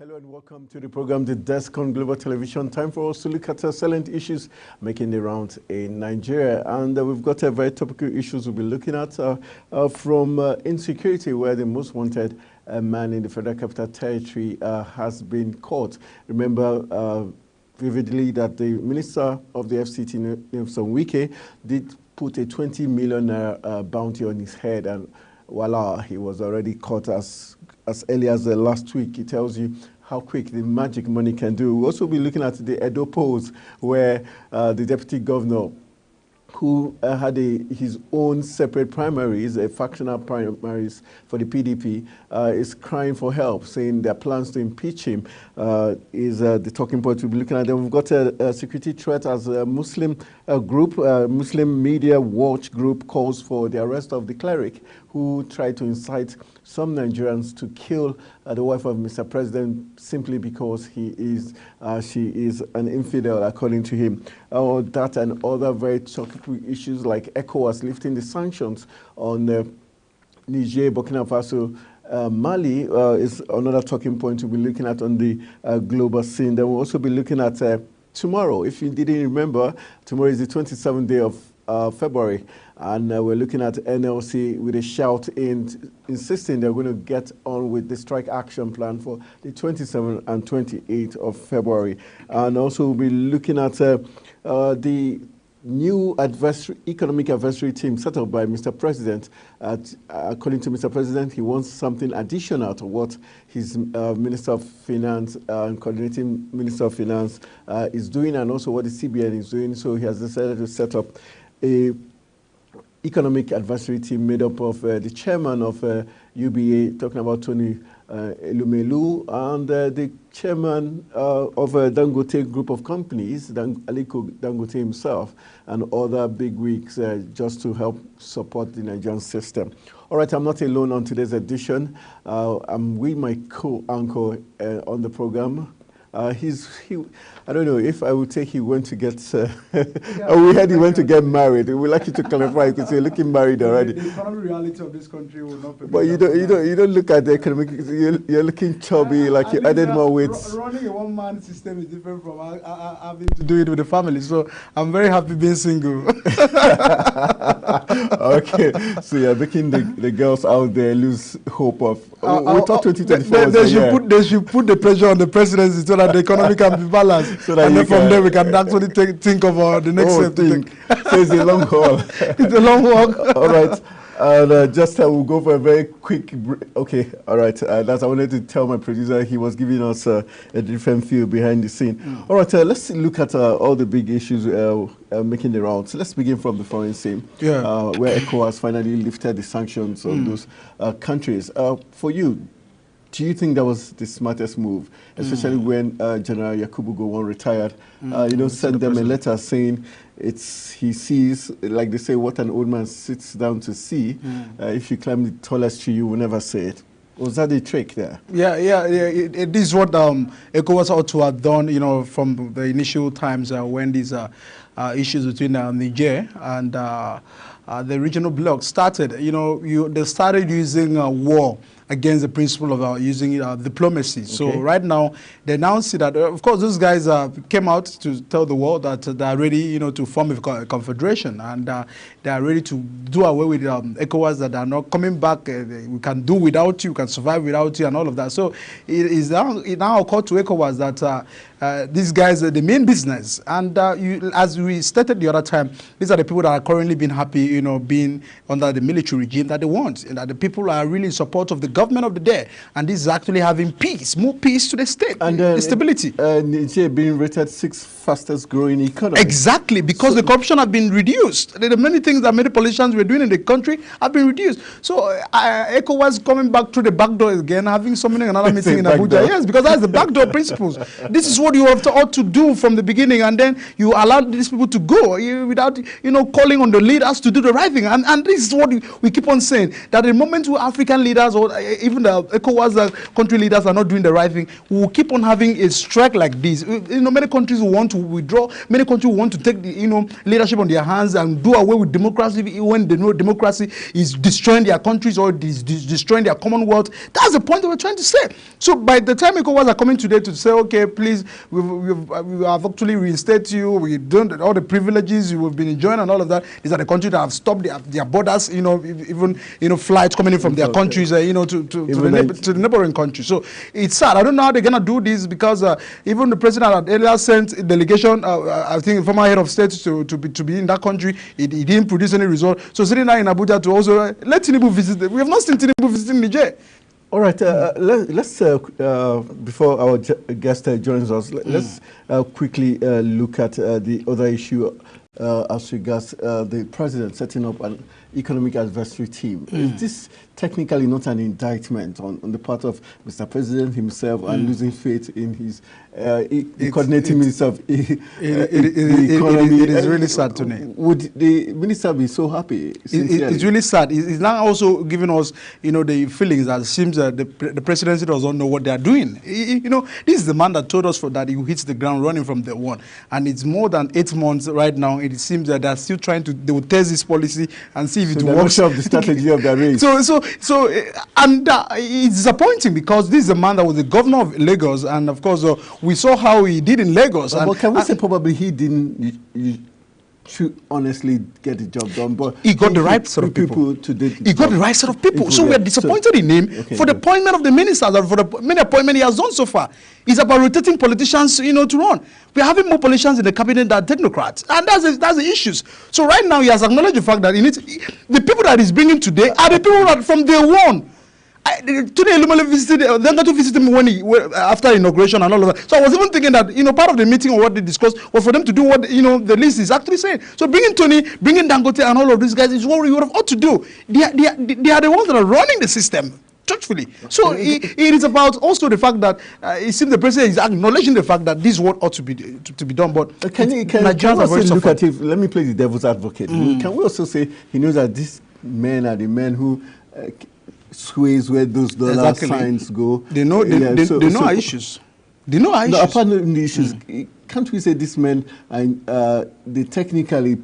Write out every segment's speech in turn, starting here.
Hello and welcome to the program, The Desk on Global Television. Time for us to look at salient issues making the rounds in Nigeria. And we've got a very topical issues we'll be looking at from insecurity, where the most wanted man in the Federal Capital Territory has been caught. Remember vividly that the Minister of the FCT, Nyesom Wike, did put a 20 million bounty on his head, and voila, he was already caught as early as last week. It tells you how quick the magic money can do. We'll also be looking at the Edo polls, where the deputy governor, who had his own separate primaries, factional primaries for the PDP, is crying for help, saying their plans to impeach him is the talking point we'll be looking at. Then we've got a security threat as a Muslim group, Muslim Media Watch group, calls for the arrest of the cleric who tried to incite some Nigerians to kill the wife of Mr. President simply because she is an infidel, according to him. That and other very topical issues like ECOWAS lifting the sanctions on Niger, Burkina Faso, Mali is another talking point we'll be looking at on the global scene. Then we'll also be looking at tomorrow. If you didn't remember, tomorrow is the 27th day of February, and we're looking at NLC with a shout insisting they're going to get on with the strike action plan for the 27th and 28th of February. And also we'll be looking at the new economic advisory team set up by Mr. President. According to Mr. President, he wants something additional to what his Minister of Finance and coordinating Minister of Finance is doing, and also what the CBN is doing. So he has decided to set up a economic advisory team made up of the chairman of UBA, talking about Tony Elumelu, and the chairman of Dangote Group of Companies, Aliko Dangote himself, and other bigwigs just to help support the Nigerian system. All right, I'm not alone on today's edition. I'm with my co-anchor on the program. I don't know if I would say he went to get. We heard he went to get married. We'd like you to clarify because you're looking married already. The economic reality of this country will not permit. But you don't look at the economic. You're looking chubby, like you added more weight. Running a one-man system is different from having to do it with the family. So I'm very happy being single. Okay, so you're making the girls out there lose hope of. We thought 2024. They should put the pressure on the presidency so that the economy can be balanced. So and then from there we can actually think of the next step. So it's a long haul. It's a long walk. All right. And just we'll go for a very quick break. Okay, all right. That's I wanted to tell my producer he was giving us a different feel behind the scene. All right, let's look at all the big issues making the rounds. So let's begin from the foreign scene, where ECOWAS finally lifted the sanctions on those countries. For you, do you think that was the smartest move, especially when General Yakubu Gowon retired? Sent them a letter saying he sees, like they say, what an old man sits down to see. If you climb the tallest tree, you will never see it. Was that the trick there? Yeah. It is what ECOWAS ought to have done, from the initial times when these issues between Niger and the regional bloc started. They started using war against the principle of using diplomacy. Okay. So right now, they now see that, of course, those guys came out to tell the world that they are ready, to form a confederation, and they are ready to do away with ECOWAS, that are not coming back. We can do without you, we can survive without you, and all of that. So it now occurred to ECOWAS that these guys are the main business. And as we stated the other time, these are the people that are currently being happy, being under the military regime that they want, and that the people are really in support of the government of the day, and this is actually having peace, more peace to the state, and stability. Niger being rated 6th fastest growing economy. Exactly, because the corruption has been reduced. There are many things that many politicians were doing in the country have been reduced. So ECOWAS coming back through the back door again, having another meeting in Abuja. Yes, because that's the backdoor principles. This is what you ought to do from the beginning, and then you allow these people to go without calling on the leaders to do the right thing. And this is what we keep on saying, that the moment African leaders or even the ECOWAS country leaders are not doing the right thing, we will keep on having a strike like this. Many countries will want to withdraw. Many countries want to take the leadership on their hands and do away with democracy when they know democracy is destroying their countries or destroying their commonwealth. That's the point that we're trying to say. So by the time ECOWAS are coming today to say, okay, please, we have actually reinstated you, we don't all the privileges you have been enjoying and all of that. These are the countries that have stopped their borders, even flights coming in from their countries, to the neighboring countries. So it's sad. I don't know how they're gonna do this because even the president had earlier sent a delegation, I think, former head of state to be in that country. He didn't produce any result. So sitting now in Abuja to also let Tinubu visit. We have not seen Tinubu visiting Niger. All right, let's before our guest joins us, let's quickly look at the other issue as regards the president setting up an economic advisory team. Is this technically not an indictment on the part of Mr. President himself and losing faith in his coordinating minister of the economy? It is really sad to me. Would the minister be so happy? It's really sad. It's now also giving us, the feelings that it seems that the presidency doesn't know what they are doing. This is the man that told us that he hits the ground running from day one, and it's more than 8 months right now. It seems that they're still trying to. They will test this policy and see if it works. Of the strategy of the race. And it's disappointing because this is a man that was the governor of Lagos, and of course we saw how he did in Lagos. But can we say probably he didn't should honestly get the job done? But he got the right sort of people. He got the right sort of people. So we're disappointed in him for the appointment of the ministers and for the many appointments he has done so far. It's about rotating politicians, to run. We're having more politicians in the cabinet than technocrats, and that's the issues. So right now he has acknowledged the fact that the people that he's bringing today are the people that from day one. Today, Elumale visited me after inauguration and all of that. So I was even thinking that, part of the meeting or what they discussed was for them to do what, the list is actually saying. So bringing Tony, bringing Dangote and all of these guys is what we would have ought to do. They are the ones that are running the system, truthfully. So it is about also the fact that it seems the president is acknowledging the fact that this work ought to be done. But can we also look at it? Let me play the devil's advocate. Can we also say he knows that these men are the men who sways where those dollar signs go? They know our issues. They know our issues. Apart from the issues, can't we say these men they technically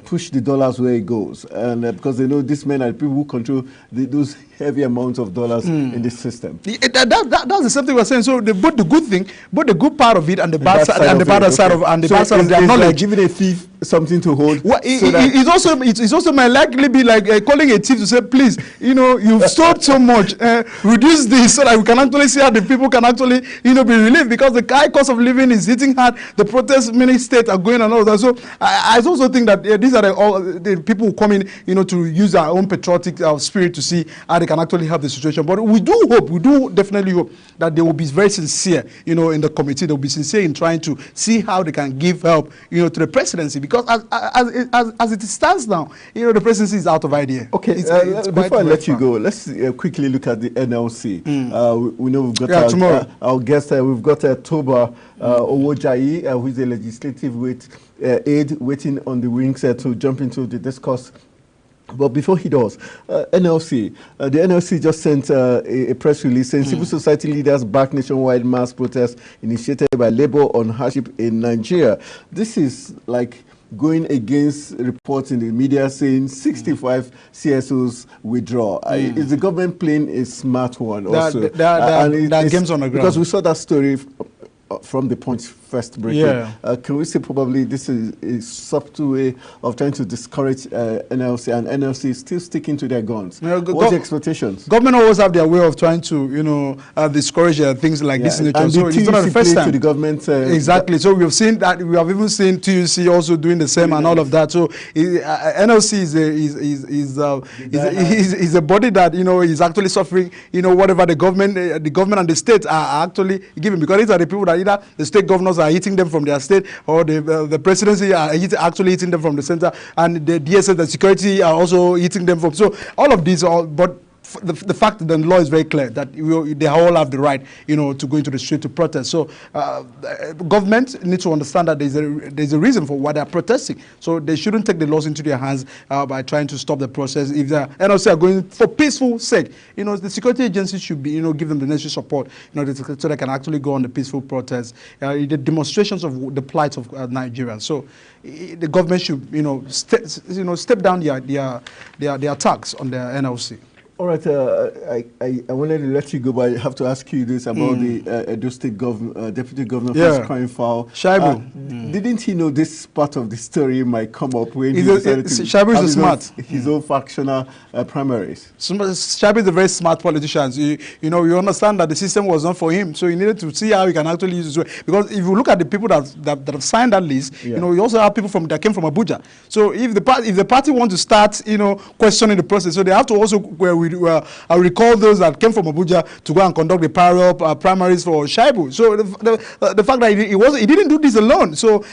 push the dollars where it goes, and because they know these men are the people who control those heavy amounts of dollars in the system? That's the same thing we're saying. So both the good part of it and the bad side and the bad side of their knowledge. Like giving a thief something to hold. Well, it also might likely be like calling a thief to say, please, you've stored so much, reduce this so that we can actually see how the people can actually be relieved, because the high cost of living is hitting hard. The protests many states are going and all that. So I also think that these are the people who come in, to use our own patriotic spirit to see how they can actually help the situation. But we do definitely hope that they will be very sincere, in the committee. They will be sincere in trying to see how they can give help, to the presidency, because as it stands now, the presidency is out of idea. Okay, before I let you go, let's quickly look at the NLC. We know we've got our guest. We've got Toba Owojayi, who is a legislative aide waiting on the wings to jump into the discourse. But before he does, NLC, the NLC just sent a press release saying civil society leaders back nationwide mass protests initiated by Labour on hardship in Nigeria. This is like going against reports in the media saying 65 CSOs withdraw. Is the government playing a smart one also? That games on the ground. Because we saw that story from the Punch first breaking. Yeah. Can we say probably this is a subtle way of trying to discourage NLC, and NLC is still sticking to their guns? What's the expectations? Government always have their way of trying to, discourage things like this in nature. And so it's not the first time. To the government. Exactly. So we've seen that. We have even seen TUC also doing the same and all of that. So NLC is a body that is actually suffering. Whatever the government and the state are actually giving, because these are the people that either the state governors are hitting them from their state, or the presidency are actually hitting them from the center, and the DSS, the security, are also hitting them from. So all of these, but the fact that the law is very clear that they all have the right, to go into the street to protest. So government needs to understand that there's a reason for why they're protesting. So they shouldn't take the laws into their hands by trying to stop the process. If the NLC are going for peaceful sake, the security agencies should be, give them the necessary support, so they can actually go on the peaceful protest, the demonstrations of the plight of Nigerians. So the government should, step down their attacks on the NLC. All right, I wanted to let you go, but I have to ask you this about the Edo State Deputy Governor for crime foul. Shaibu. Didn't he know this part of the story might come up when he decided to Shaibu is smart. His own factional primaries? Shaibu is a very smart politician. You understand that the system was not for him, so he needed to see how he can actually use it. Because if you look at the people that have signed that list, you also have people that came from Abuja. So if the party wants to start, questioning the process, so they have to also I recall those that came from Abuja to go and conduct the parallel primaries for Shaibu. So the fact that he didn't do this alone. So,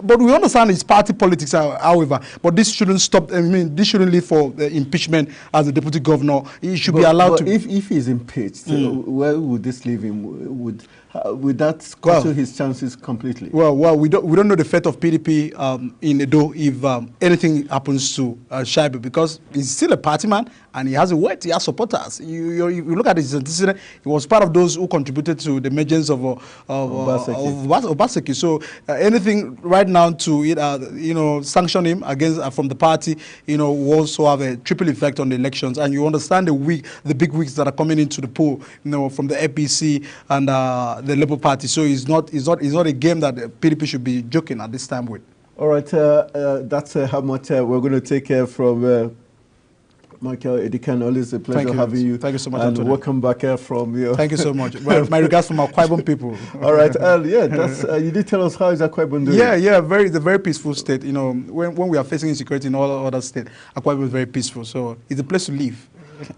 but we understand his party politics, however. But this shouldn't stop. This shouldn't lead for impeachment as a deputy governor. He should be allowed to. If he's impeached, where would this leave him? Would that question his chances completely? Well, we don't know the fate of PDP in Edo if anything happens to Shaibu, because he's still a party man and he has a weight, he has supporters. You look at his antecedent, he was part of those who contributed to the emergence of Obaseki. So anything right now to sanction him against from the party, will also have a triple effect on the elections. And you understand the big wigs that are coming into the pool, from the APC and the Labour Party. So it's not a game that the PDP should be joking at this time with. All right, that's how much we're going to take care from Michael Edikan. Always a pleasure having you. Thank you so much, and Anthony. welcome back from you. Thank you so much. My regards from Akwa Ibom people. All right, that's you did tell us how is Akwa Ibom doing? Yeah, it's a very peaceful state. When we are facing insecurity in all other states, Akwa Ibom is very peaceful. So it's a place to live.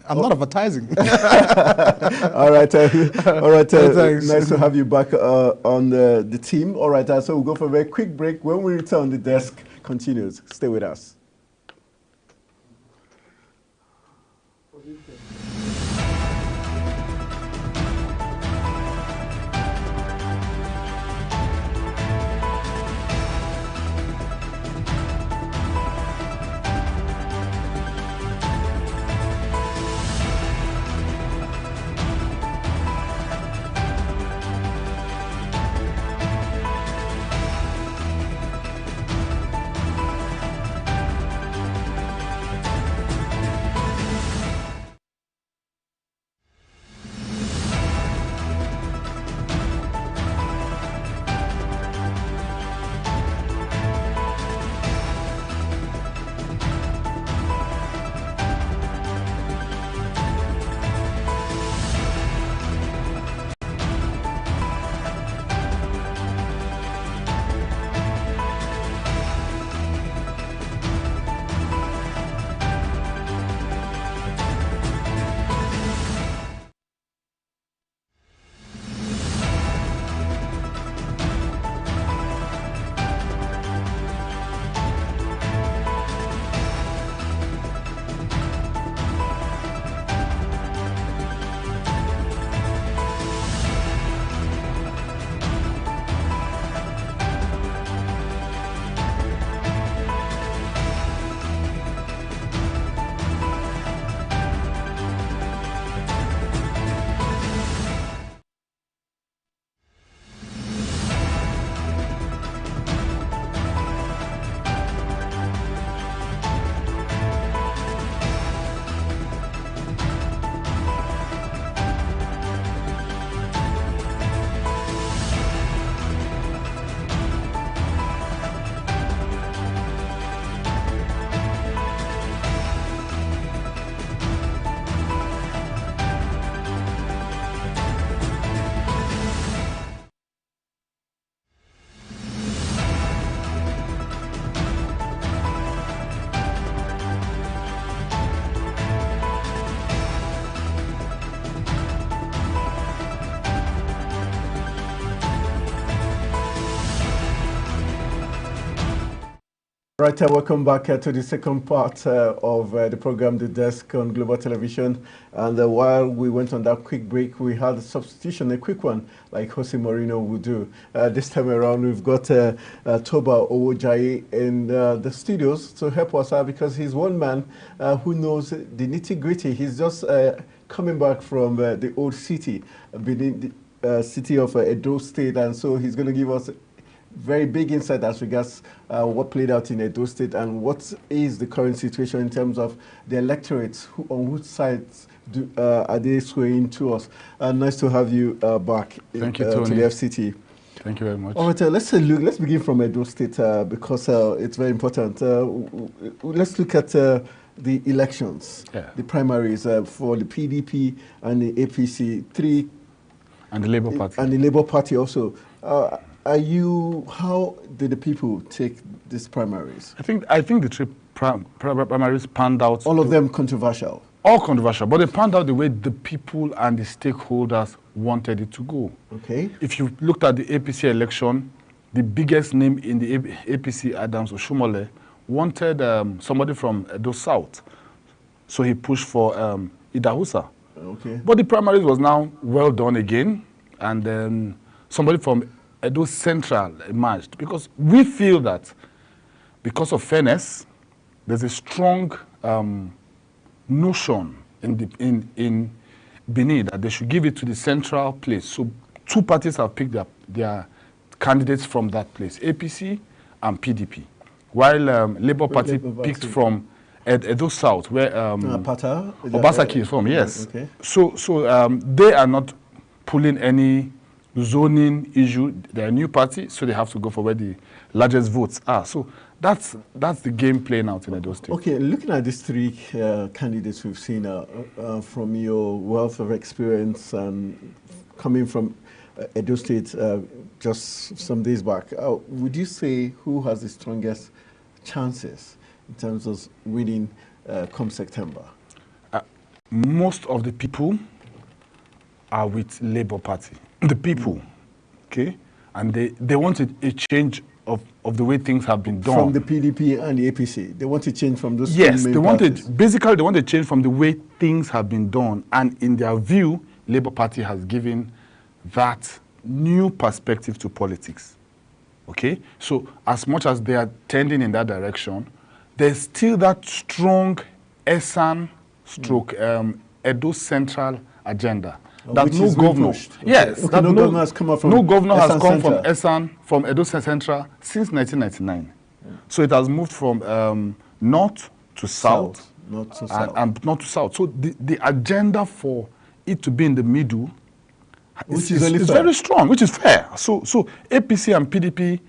I'm not advertising. All right, nice to have you back on the team. All right, so we'll go for a very quick break. When we return, the desk continues. Stay with us. Right, welcome back to the second part of the program, The Desk on Global Television. And while we went on that quick break, we had a substitution, a quick one, like Jose Mourinho would do. This time around, we've got Toba Owojaye in the studios to help us out because he's one man who knows the nitty-gritty. He's just coming back from the old city, Benin, the city of Edo State, and so he's going to give us very big insight as regards what played out in Edo State and what is the current situation in terms of the electorates, on which sides are they swaying to us. Nice to have you back Thank you, Tony. to the FCT. Thank you very much. All right, let's begin from Edo State because it's very important. Let's look at the elections, the primaries for the PDP and the APC, and the Labour Party. And the Labour Party also. How did the people take these primaries? I think the three primaries panned out. All of them controversial? All controversial, but they panned out the way the people and the stakeholders wanted it to go. Okay. If you looked at the APC election, the biggest name in the APC, Adams Oshomole, wanted somebody from Edo South. So he pushed for Idahusa. Okay. But the primaries was now well done again, and then somebody from Edo Central emerged, because we feel that because of fairness, there's a strong notion in Benin that they should give it to the central place. So two parties have picked their candidates from that place, APC and PDP, while Labour Party picked from Edo South, where Obasaki is from, yes. Okay. So they are not pulling any zoning issue. They're a new party, so they have to go for where the largest votes are. So that's the game playing out in Edo State. Okay, looking at these three candidates we've seen from your wealth of experience and coming from Edo State just some days back, would you say who has the strongest chances in terms of winning come September? Most of the people are with Labour Party. The people, okay? And they want a change of the way things have been done. From the PDP and the APC. They want to change from those yes, two main they wanted, parties. basically they want to change from the way things have been done. And in their view, Labour Party has given that new perspective to politics, okay? So as much as they are tending in that direction, there's still that strong Esan stroke Edo Central agenda. That which no is being governor, pushed. Okay. yes, Okay, that no governor has come up from no governor has Esan come from Central. Esan, from Edo Central since 1999. So it has moved from north to south, not to south. and not to south. So the agenda for it to be in the middle Which is only fair. very strong, which is fair. So APC and PDP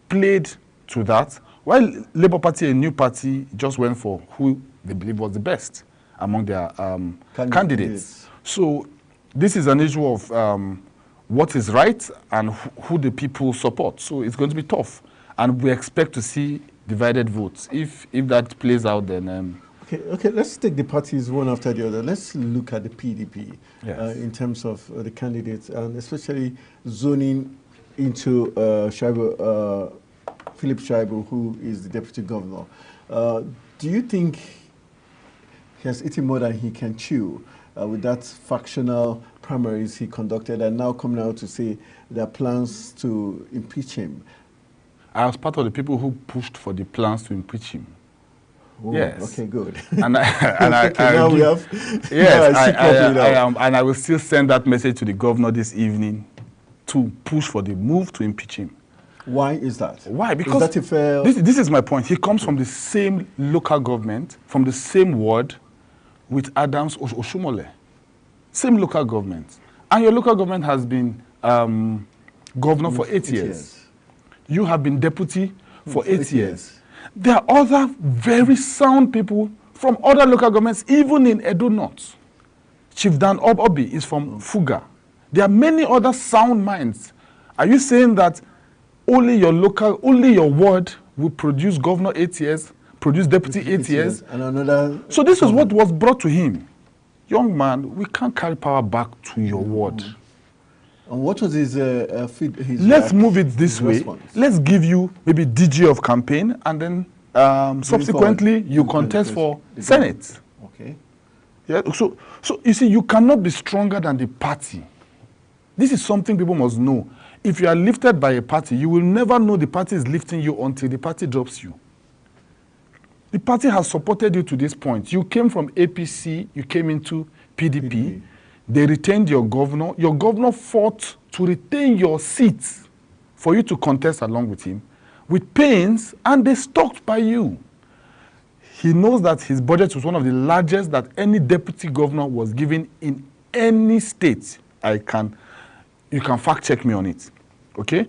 played to that, while Labour Party, a new party, just went for who they believe was the best among their candidates. So this is an issue of what is right and who the people support. So it's going to be tough. And we expect to see divided votes. If that plays out, then... Okay, let's take the parties one after the other. Let's look at the PDP Yes. in terms of the candidates, and especially zoning into Philip Shaibu, who is the deputy governor. Do you think he has eaten more than he can chew with that factional primaries he conducted, and now coming out to say there are plans to impeach him? I was part of the people who pushed for the plans to impeach him. Oh, yes. Okay, good. And I will still send that message to the governor this evening to push for the move to impeach him. Why is that? Why? Because is that a fair... this is my point. He comes from the same local government, from the same ward with Adams Oshomole. Same local government. And your local government has been governor for 8 years. You have been deputy for 8 years. There are other very sound people from other local governments, even in Edo North. Chief Dan Obi is from Fuga. There are many other sound minds. Are you saying that only your ward will produce governor 8 years, produce deputy 8 years? And another... So this is what was brought to him. Young man, we can't carry power back to your ward. And what was his Let's move it this way. Response? Let's give you maybe DG of campaign and then Subsequently, you contest for the Senate. Okay. Yeah, so you see, you cannot be stronger than the party. This is something people must know. If you are lifted by a party, you will never know the party is lifting you until the party drops you. The party has supported you to this point. You came from APC, you came into PDP. They retained your governor. Your governor fought to retain your seat for you to contest along with him with pains, and they stuck by you. He knows that his budget was one of the largest that any deputy governor was given in any state. You can fact check me on it, okay?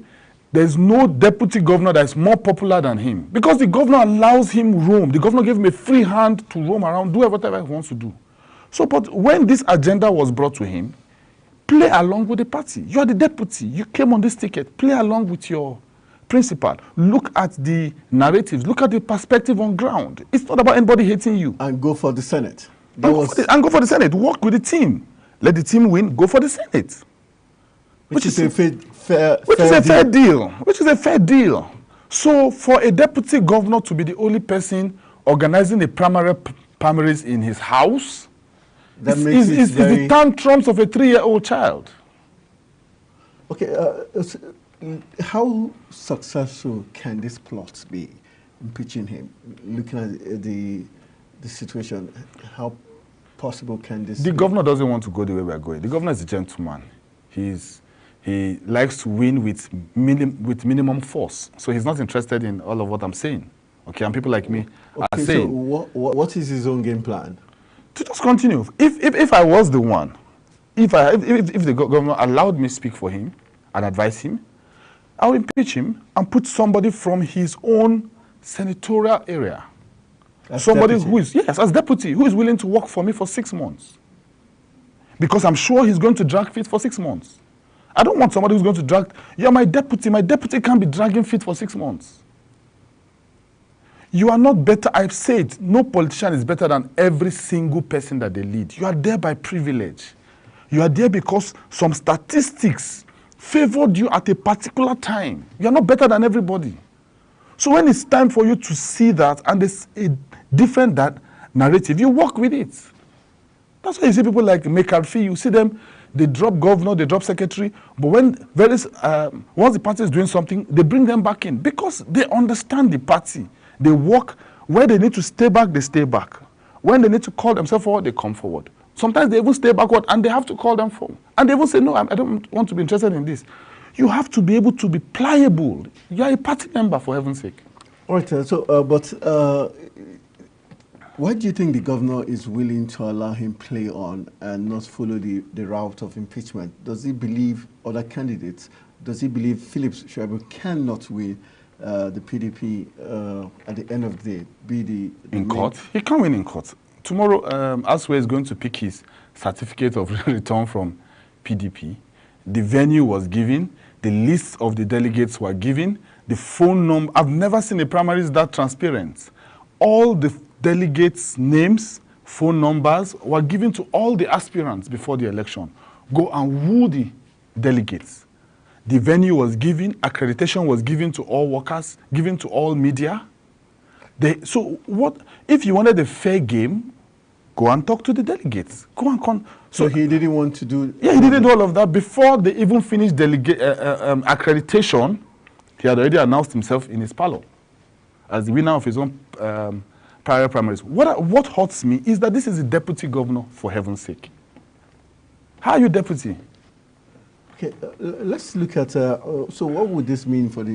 There's no deputy governor that is more popular than him because the governor allows him roam. The governor gave him a free hand to roam around, do whatever he wants to do. So, but when this agenda was brought to him, play along with the party. You are the deputy. You came on this ticket. Play along with your principal. Look at the narratives. Look at the perspective on ground. It's not about anybody hating you. And go for the Senate. And go for the Senate. Work with the team. Let the team win. Go for the Senate. Which is a fair deal. Which is a fair deal. So for a deputy governor to be the only person organizing the primaries in his house, that makes it the tantrums of a 3-year-old child. Okay, how successful can this plot be, impeaching him? Looking at the situation, how possible can this be? The governor doesn't want to go the way we are going. The governor is a gentleman. He likes to win with minimum force. So he's not interested in all of what I'm saying. Okay, and people like me are saying. So what is his own game plan? To just continue. If I was the one, if the governor allowed me to speak for him and advise him, I would impeach him and put somebody from his own senatorial area. As somebody deputy. who is, yes, as deputy, who is willing to work for me for 6 months. Because I'm sure he's going to drag feet for 6 months. I don't want somebody who's going to drag, you're my deputy. My deputy can't be dragging feet for 6 months. You are not better. I've said no politician is better than every single person that they lead. You are there by privilege. You are there because some statistics favored you at a particular time. You are not better than everybody. So when it's time for you to see that and there's a different narrative, you work with it. That's why you see people like McCarthy, you see them, they drop governor, they drop secretary, but when once the party is doing something, they bring them back in because they understand the party. They work where they need to stay back, they stay back. When they need to call themselves forward, they come forward. Sometimes they even stay backward and they have to call them forward. And they will say, no, I don't want to be interested in this. You have to be able to be pliable. You are a party member, for heaven's sake. All right, why do you think the governor is willing to allow him play on and not follow the route of impeachment? Does he believe other candidates? Does he believe Phillips Shaibu cannot win the PDP at the end of the day? In court? He can't win in court. Tomorrow, Aswe is going to pick his certificate of return from PDP. The venue was given. The list of the delegates were given. The phone number. I've never seen a primaries that transparent. All the delegates' names, phone numbers were given to all the aspirants before the election. Go and woo the delegates. The venue was given, accreditation was given to all workers, given to all media. So what if you wanted a fair game? Go and talk to the delegates. Go and So he didn't want to do. Yeah, he didn't do all of that before they even finished accreditation. He had already announced himself in his parlor as the winner of his own primaries. What hurts me is that this is a deputy governor, for heaven's sake. How are you deputy? Okay, let's look at, so what would this mean for the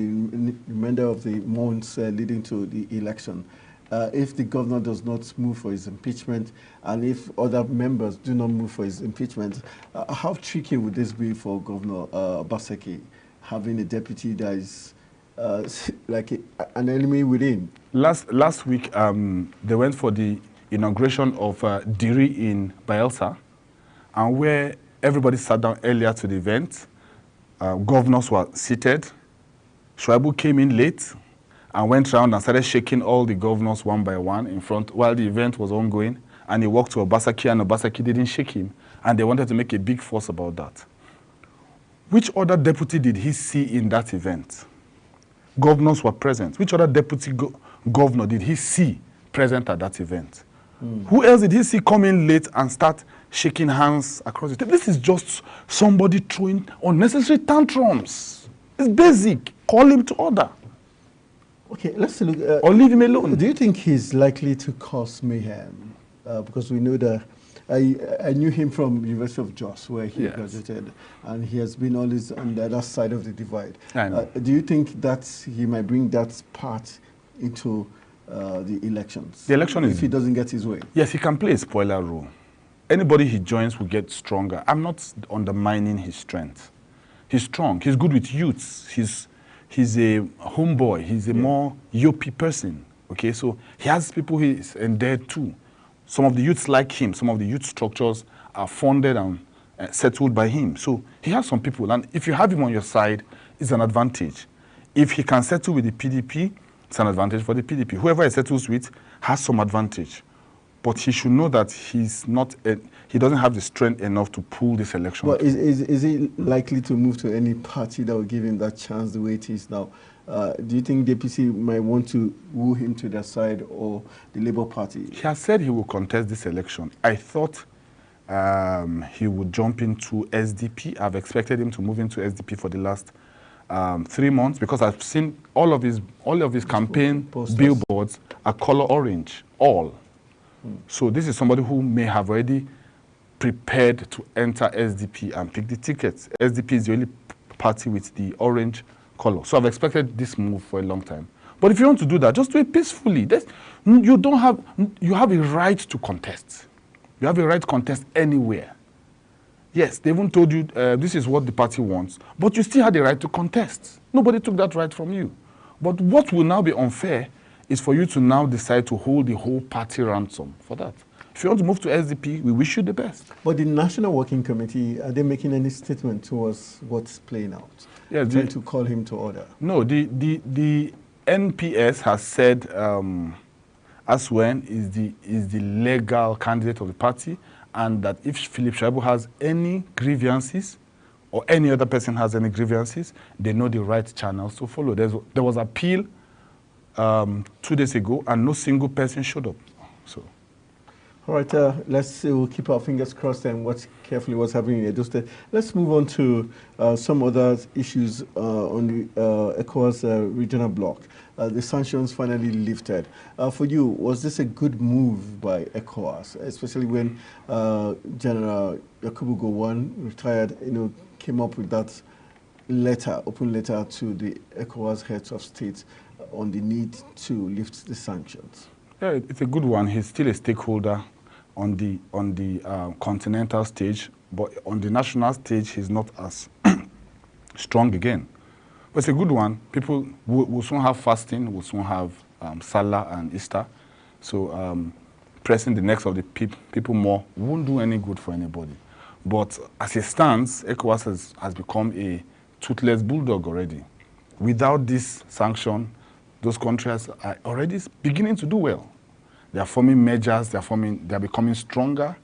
remainder of the months leading to the election? If the governor does not move for his impeachment and if other members do not move for his impeachment, how tricky would this be for Governor Obaseki, having a deputy that is like an enemy within? Last week, they went for the inauguration of Diri in Bayelsa, and where everybody sat down earlier to the event. Governors were seated. Shaibu came in late and went around and started shaking all the governors one by one in front while the event was ongoing. And he walked to Obaseki, and Obaseki didn't shake him. And they wanted to make a big fuss about that. Which other deputy did he see in that event? Governors were present. Which other deputy governor did he see present at that event? Who else did he see come in late and start shaking hands across the table? This is just somebody throwing unnecessary tantrums. It's basic. Call him to order. Okay, let's look. Or leave him alone. Do you think he's likely to cause mayhem? Because we know that I knew him from University of Jos, where he graduated, and he has been always on the other side of the divide. I know. Do you think that he might bring that part into the elections? The election if he doesn't get his way. Yes, he can play a spoiler role. Anybody he joins will get stronger. I'm not undermining his strength. He's strong. He's good with youths. He's a homeboy. He's a more yoppy person. Okay, so he has people he's endeared to. Some of the youths like him. Some of the youth structures are funded and settled by him. So he has some people. And if you have him on your side, it's an advantage. If he can settle with the PDP, it's an advantage for the PDP. Whoever he settles with has some advantage. But he should know that he doesn't have the strength enough to pull this election. Well, is he likely to move to any party that will give him that chance the way it is now? Do you think the APC might want to woo him to their side, or the Labour Party? He has said he will contest this election. I thought he would jump into SDP. I've expected him to move into SDP for the last 3 months, because I've seen all of his campaign posters. Billboards are color orange, all. So this is somebody who may have already prepared to enter SDP and pick the tickets. SDP is the only party with the orange color. So I've expected this move for a long time. But if you want to do that, just do it peacefully. You have a right to contest. You have a right to contest anywhere. Yes, they even told you this is what the party wants, but you still had the right to contest. Nobody took that right from you. But what will now be unfair is for you to now decide to hold the whole party ransom for that. If you want to move to SDP, we wish you the best. But the National Working Committee, are they making any statement towards what's playing out? Yes, trying to call him to order. No, the NPS has said Asuen is the legal candidate of the party, and that if Philip Shaibu has any grievances, or any other person has any grievances, they know the right channels to follow. There was appeal 2 days ago, and no single person showed up. So, all right, let's see. We'll keep our fingers crossed and watch carefully what's happening in Edo State. Let's move on to some other issues on the ECOWAS regional bloc. The sanctions finally lifted. For you, was this a good move by ECOWAS, especially when General Yakubu Gowon, retired, came up with that letter, open letter to the ECOWAS heads of state on the need to lift the sanctions? Yeah, it's a good one. He's still a stakeholder on the continental stage, but on the national stage, he's not as strong again. But it's a good one. People will soon have fasting, will soon have Salah and Easter. So pressing the necks of the people more won't do any good for anybody. But as it stands, ECOWAS has become a toothless bulldog already. Without this sanction, those countries are already beginning to do well. They are forming measures. They are becoming stronger.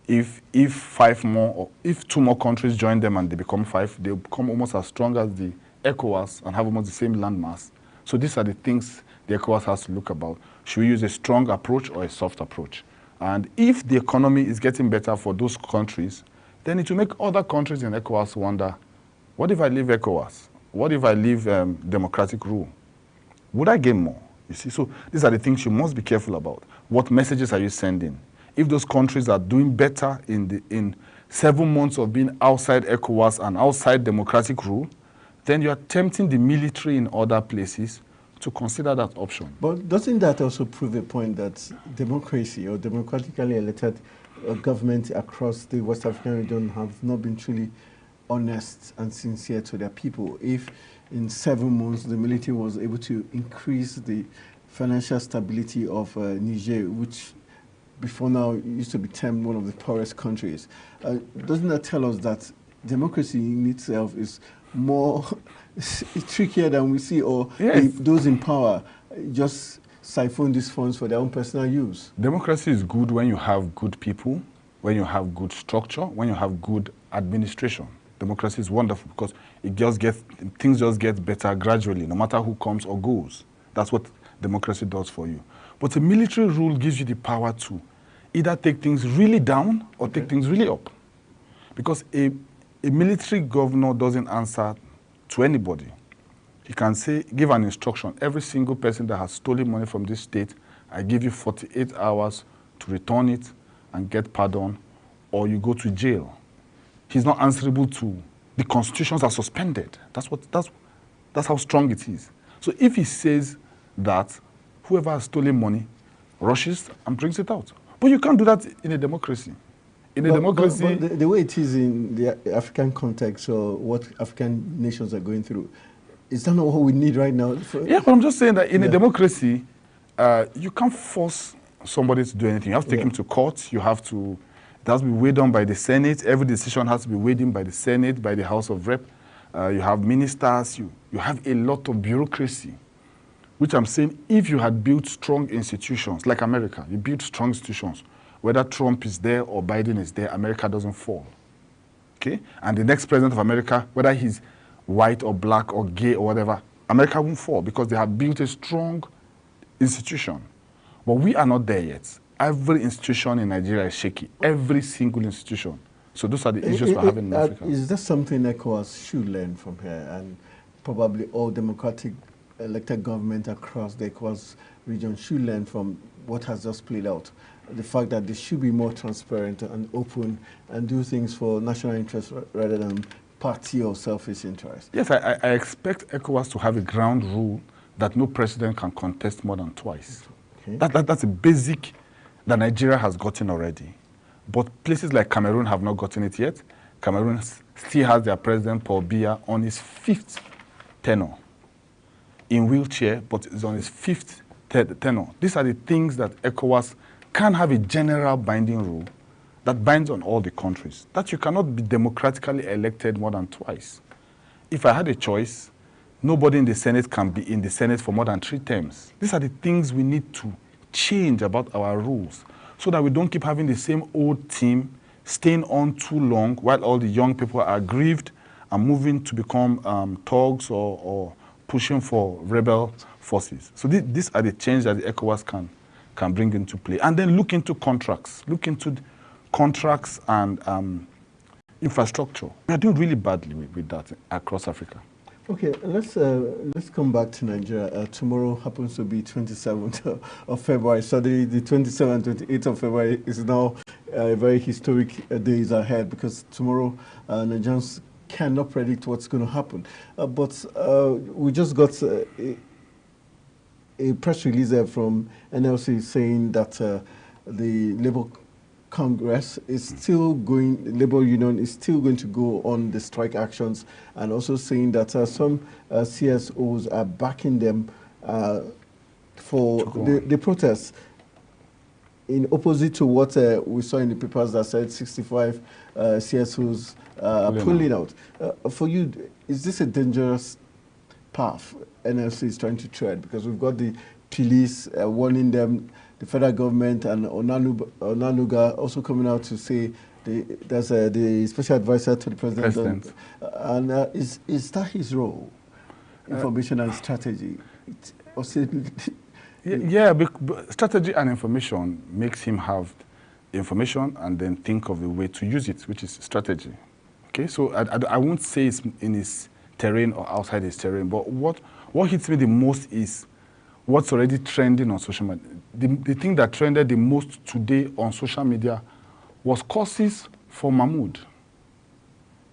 If 5 more, or if 2 more countries join them and they become 5, they become almost as strong as the ECOWAS and have almost the same landmass. So these are the things the ECOWAS has to look about. Should we use a strong approach or a soft approach? And if the economy is getting better for those countries, then it will make other countries in ECOWAS wonder, what if I leave ECOWAS? What if I leave democratic rule? Would I gain more? You see, so these are the things you must be careful about. What messages are you sending? If those countries are doing better in 7 months of being outside ECOWAS and outside democratic rule, then you are tempting the military in other places to consider that option. But doesn't that also prove a point that democracy or democratically elected government across the West African region have not been truly honest and sincere to their people? If in 7 months the military was able to increase the financial stability of Niger, which before now used to be termed one of the poorest countries, doesn't that tell us that democracy in itself is more trickier than we see, or yes, those in power just siphon these funds for their own personal use? Democracy is good when you have good people, when you have good structure, when you have good administration. Democracy is wonderful because things just get better gradually, no matter who comes or goes. That's what democracy does for you. But a military rule gives you the power to either take things really down or take things really up. Because a military governor doesn't answer to anybody. He can say, give an instruction. Every single person that has stolen money from this state, I give you 48 hours to return it and get pardon, or you go to jail. He's not answerable to the constitutions are suspended. That's how strong it is. So if he says that, whoever has stolen money rushes and brings it out. But you can't do that in a democracy. In a democracy... But the way it is in the African context, or what African nations are going through, is that not what we need right now? Yeah, but I'm just saying that in a democracy, you can't force somebody to do anything. You have to take him to court. You have to... It has to be weighed on by the Senate. Every decision has to be weighed in by the Senate, by the House of Rep. You have ministers. You have a lot of bureaucracy, which I'm saying, if you had built strong institutions, like America, you build strong institutions, whether Trump is there or Biden is there, America doesn't fall. Okay? And the next president of America, whether he's white or black or gay or whatever, America won't fall because they have built a strong institution. But we are not there yet. Every institution in Nigeria is shaky. Every single institution. So those are the issues we're having in Africa. Is that something ECOWAS should learn from here? And probably all democratic elected government across the ECOWAS region should learn from what has just played out. The fact that they should be more transparent and open and do things for national interest rather than party or selfish interest. Yes, I expect ECOWAS to have a ground rule that no president can contest more than twice. Okay. That's a basic that Nigeria has gotten already. But places like Cameroon have not gotten it yet. Cameroon still has their president, Paul Biya, on his 5th tenure. In wheelchair, but is on his 5th tenure. These are the things that ECOWAS can have a general binding rule that binds on all the countries, that you cannot be democratically elected more than twice. If I had a choice, nobody in the Senate can be in the Senate for more than 3 terms. These are the things we need to change about our rules so that we don't keep having the same old team staying on too long while all the young people are aggrieved and moving to become thugs or pushing for rebel forces. So these are the changes that the ECOWAS can bring into play. And then look into contracts. Look into contracts and infrastructure. We are doing really badly with that across Africa. Okay, let's come back to Nigeria. Tomorrow happens to be 27th of February. Suddenly, the 27th, 28th of February is now a very historic days ahead because tomorrow Nigerians cannot predict what's going to happen. But we just got a press release from NLC saying that the Labour Congress is still going, Labour Union is still going to go on the strike actions, and also saying that some CSOs are backing them for the protests, in opposite to what we saw in the papers that said 65 CSOs are pulling out. For you, is this a dangerous path NLC is trying to tread? Because we've got the police warning them, the federal government and Onanuga also coming out to say there's the special advisor to the president. And is that his role? Information and strategy? Yeah, but strategy and information makes him have information and then think of the way to use it, which is strategy. Okay, so I won't say it's in his terrain or outside his terrain, but what hits me the most is what's already trending on social media. The thing that trended the most today on social media was courses for Mahmoud,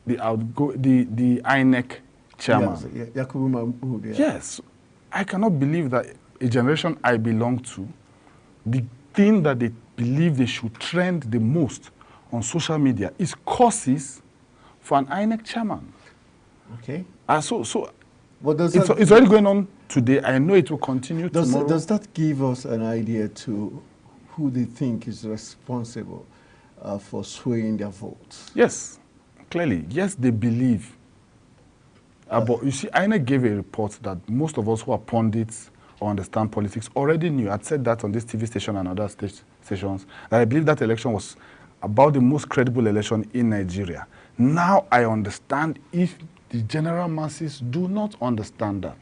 the INEC chairman. Yes, Yakubu Mahmoud. Yeah. Yes, I cannot believe that a generation I belong to, the thing that they believe they should trend the most on social media is courses for an INEC chairman. Okay. But it's already going on today. I know it will continue tomorrow. Does that give us an idea to who they think is responsible for swaying their votes? Yes, clearly. Yes, they believe. But you see, INEC gave a report that most of us who are pundits or understand politics already knew. I'd said that on this TV station and other stations, that I believe that election was about the most credible election in Nigeria. Now I understand if the general masses do not understand that.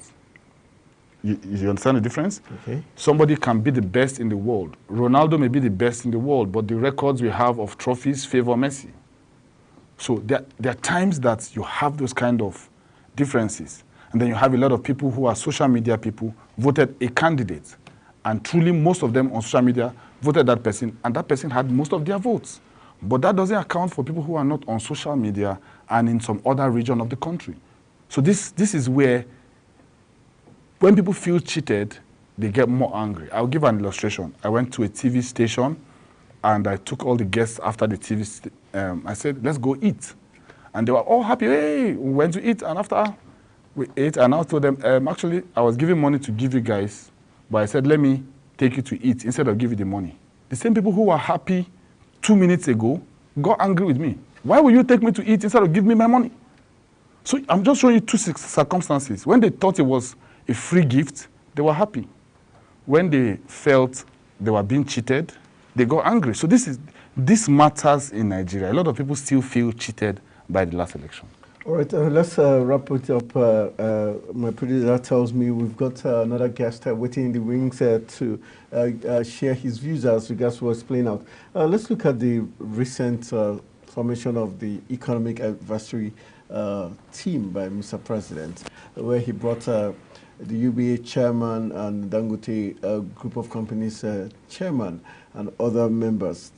You understand the difference? Okay. Somebody can be the best in the world. Ronaldo may be the best in the world, but the records we have of trophies favor Messi. So there are times that you have those kind of differences. And then you have a lot of people who are social media people, voted a candidate. And truly, most of them on social media voted that person, and that person had most of their votes. But that doesn't account for people who are not on social media and in some other region of the country. So this is where, when people feel cheated, they get more angry. I'll give an illustration. I went to a TV station, and I took all the guests after the TV. I said, let's go eat. And they were all happy. Hey, we went to eat, and after we ate, and I told them, actually, I was giving money to give you guys, but I said, let me take you to eat instead of give you the money. The same people who were happy 2 minutes ago got angry with me. Why will you take me to eat instead of give me my money? So I'm just showing you two circumstances. When they thought it was a free gift, they were happy. When they felt they were being cheated, they got angry. So this matters in Nigeria. A lot of people still feel cheated by the last election. All right, let's wrap it up. My producer tells me we've got another guest waiting in the wings to share his views as regards what's playing out. Let's look at the recent formation of the Economic Advisory team by Mr. President, where he brought the UBA chairman and Dangote group of companies chairman and other members.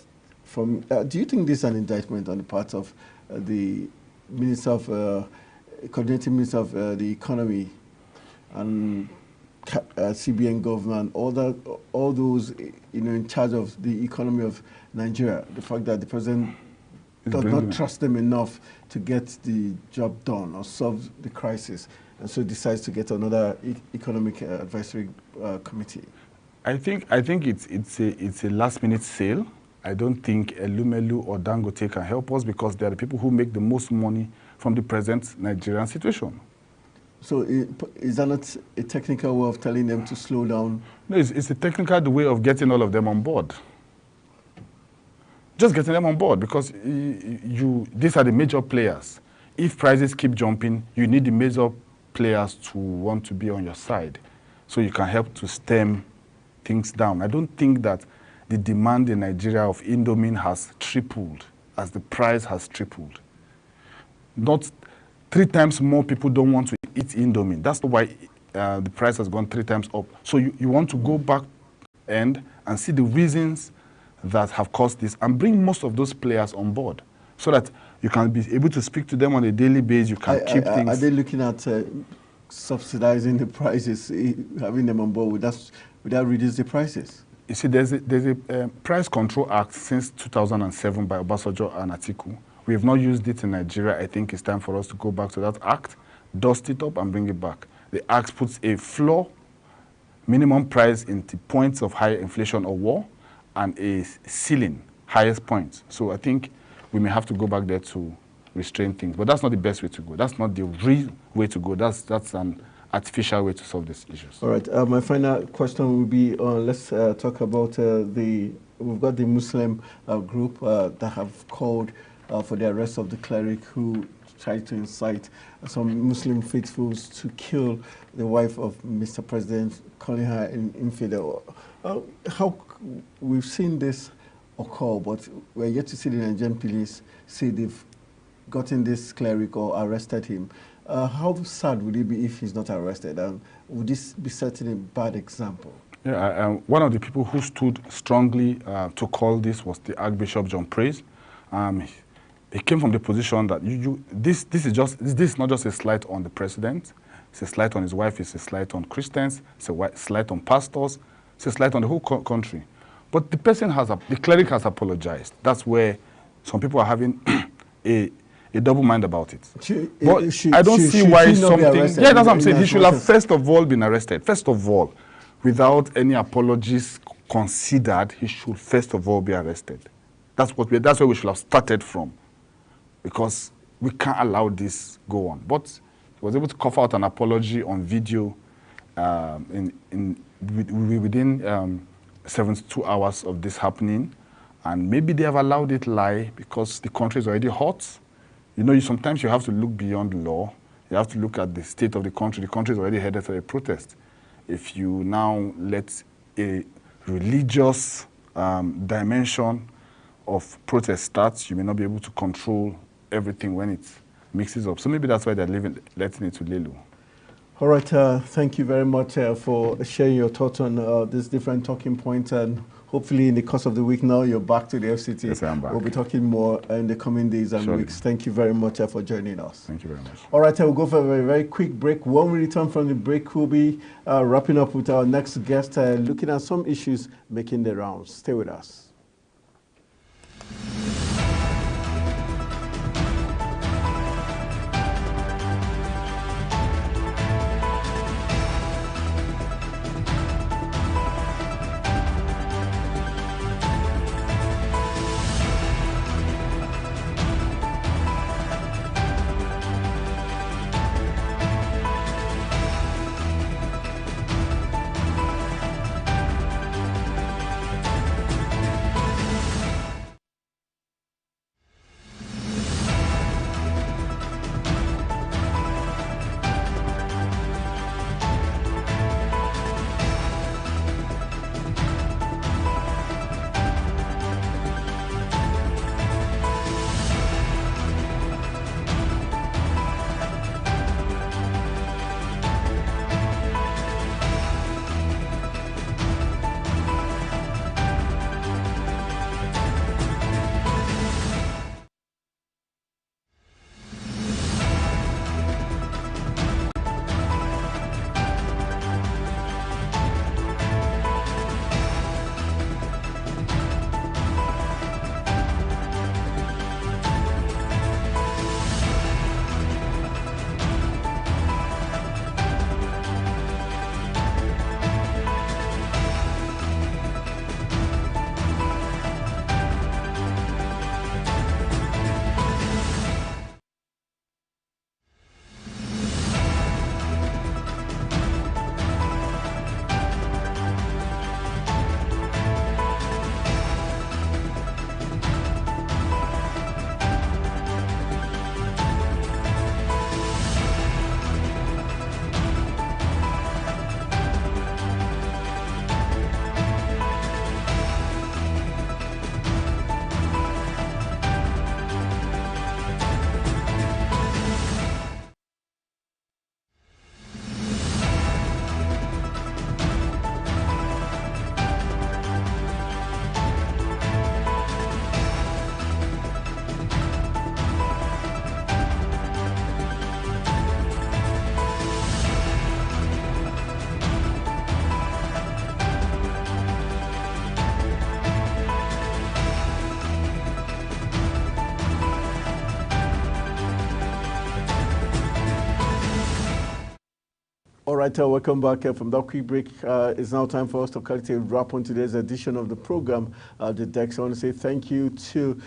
Do you think this is an indictment on the part of the coordinating minister of the economy and CBN government, all those in charge of the economy of Nigeria? The fact that the president does not trust them enough to get the job done or solve the crisis, and so decides to get another economic advisory committee. I think it's a last-minute sale. I don't think Elumelu or Dangote can help us because they are the people who make the most money from the present Nigerian situation. So is that not a technical way of telling them to slow down? No, it's a technical way of getting all of them on board. Just getting them on board because these are the major players. If prices keep jumping, you need the major players to want to be on your side so you can help to stem things down. I don't think that the demand in Nigeria of Indomie has tripled as the price has tripled. Not 3 times more people don't want to eat Indomie. That's why the price has gone 3 times up. So you want to go back and see the reasons that have caused this and bring most of those players on board so that you can be able to speak to them on a daily basis. You can keep things. Are they looking at subsidizing the prices, having them on board without reducing the prices? You see, there's a Price Control Act since 2007 by Obasanjo and Atiku. We have not used it in Nigeria. I think it's time for us to go back to that act, dust it up, and bring it back. The act puts a floor minimum price in the points of higher inflation or war and a ceiling, highest point. So I think we may have to go back there to restrain things. But that's not the best way to go. That's not the real way to go. That's an artificial way to solve these issues. All right. My final question will be, let's talk about we've got the Muslim group that have called for the arrest of the cleric who tried to incite some Muslim faithfuls to kill the wife of Mr. President, calling her an infidel. How we've seen this occur, but we're yet to see the Nigerian police say they've gotten this cleric or arrested him. How sad would it be if he's not arrested? Would this be certainly a bad example? Yeah, one of the people who stood strongly to call this was the Archbishop John Praise. He came from the position that this is not just a slight on the president. It's a slight on his wife. It's a slight on Christians. It's a slight on pastors. It's a slight on the whole country. But the cleric has apologized. That's where some people are having a double mind about it. I don't see why something. Yeah, that's what I'm saying. He should have first of all been arrested. First of all, without any apologies considered, he should first of all be arrested. That's where we should have started from, because we can't allow this go on. But he was able to cough out an apology on video within 72 hours of this happening, and maybe they have allowed it lie because the country is already hot. You know, sometimes you have to look beyond the law. You have to look at the state of the country. The country is already headed for a protest. if you now let a religious dimension of protest start, you may not be able to control everything when it mixes up. So maybe that's why they're letting it to lay low. All right, thank you very much for sharing your thoughts on these different talking points, and hopefully in the course of the week now you're back to the FCT. Yes, I'm back. We'll be talking more in the coming days and Surely. weeks. Thank you very much for joining us. Thank you very much. All right, we'll go for a very, very quick break. When we return from the break, we'll be wrapping up with our next guest, looking at some issues making the rounds. Stay with us. All right, welcome back from that quick break. It's now time for us to collect a wrap on today's edition of the program, The Desk. I want to say thank you to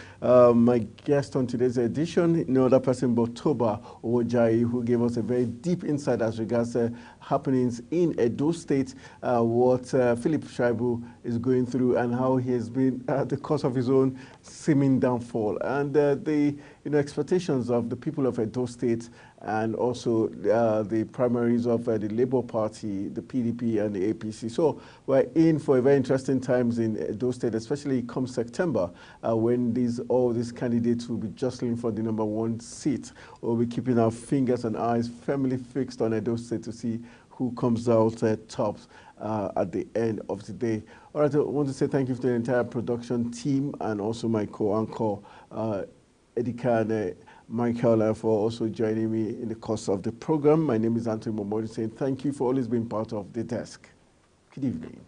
my guest on today's edition, no other person but Toba Owojai, who gave us a very deep insight as regards happenings in Edo State, what Philip Shaibu is going through and how he has been at the cause of his own seeming downfall, and the expectations of the people of Edo State, and also the primaries of the Labour Party, the PDP and the APC. So we're in for a very interesting times in Edo State, especially come September, when all these candidates will be jostling for the #1 seat. We'll be keeping our fingers and eyes firmly fixed on Edo State to see who comes out top at the end of the day. All right, I want to say thank you to the entire production team and also my co-anchor, Edika and Michael, for also joining me in the course of the program. My name is Anthony Momodi, saying thank you for always being part of The Desk. Good evening.